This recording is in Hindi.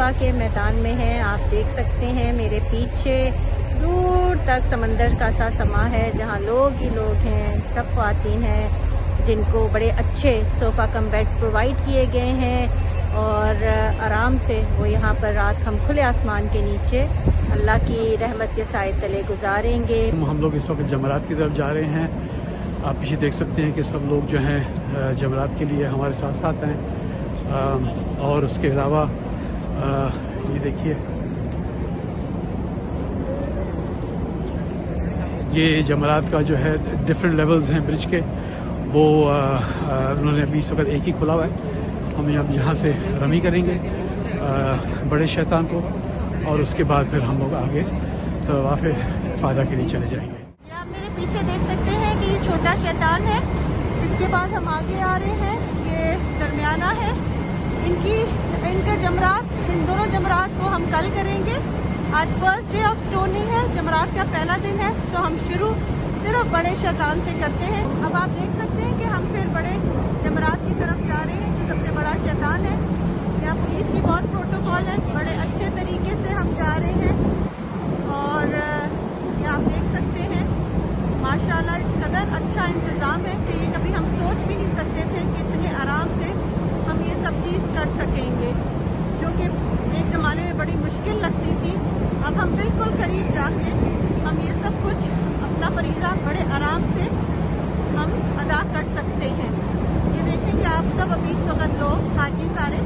अरफा के मैदान में हैं। आप देख सकते हैं मेरे पीछे दूर तक समंदर का सा समा है जहां लोग ही लोग हैं, सब ख्वातीन हैं जिनको बड़े अच्छे सोफ़ा कम बेड्स प्रोवाइड किए गए हैं और आराम से वो यहाँ पर रात हम खुले आसमान के नीचे अल्लाह की रहमत के साए तले गुजारेंगे। हम लोग इस वक्त जमरात की तरफ जा रहे हैं। आप पीछे देख सकते हैं कि सब लोग जो हैं जमरात के लिए हमारे साथ साथ हैं। और उसके अलावा ये देखिए, ये जमरात का जो है डिफरेंट लेवल्स हैं ब्रिज के, वो उन्होंने अभी इस वक्त एक ही खुला हुआ है। हम अब यहाँ से रमी करेंगे बड़े शैतान को और उसके बाद फिर हम लोग आगे तवाफ़े फ़ादा के लिए चले जाएंगे। आप मेरे पीछे देख सकते हैं कि ये छोटा शैतान है, इसके बाद हम आगे आ रहे हैं, ये दरमियाना है। इनका जमरात, इन दोनों जमरात को हम कल करेंगे। आज फर्स्ट डे ऑफ स्टोनिंग है, जमरात का पहला दिन है, सो हम शुरू सिर्फ बड़े शैतान से करते हैं। अब आप देख सकते हैं कि हम फिर बड़े जमरात की तरफ जा रहे हैं जो सबसे बड़ा शैतान है। यहाँ पुलिस की बहुत प्रोटोकॉल है, बड़े अच्छे तरीके से हम जा रहे हैं और ये आप देख सकते हैं माशाल्लाह इस कदर अच्छा इंतज़ाम है कि ये कभी हम सोच भी नहीं सकते थे कि इतने आराम से हम ये सब चीज़ कर सकेंगे, जो कि एक ज़माने में बड़ी मुश्किल लगती थी। अब हम बिल्कुल करीब जाके हम ये सब कुछ अपना फरीज़ा बड़े आराम से हम अदा कर सकते हैं। ये देखें कि आप सब अभी इस वक्त लोग हाजी सारे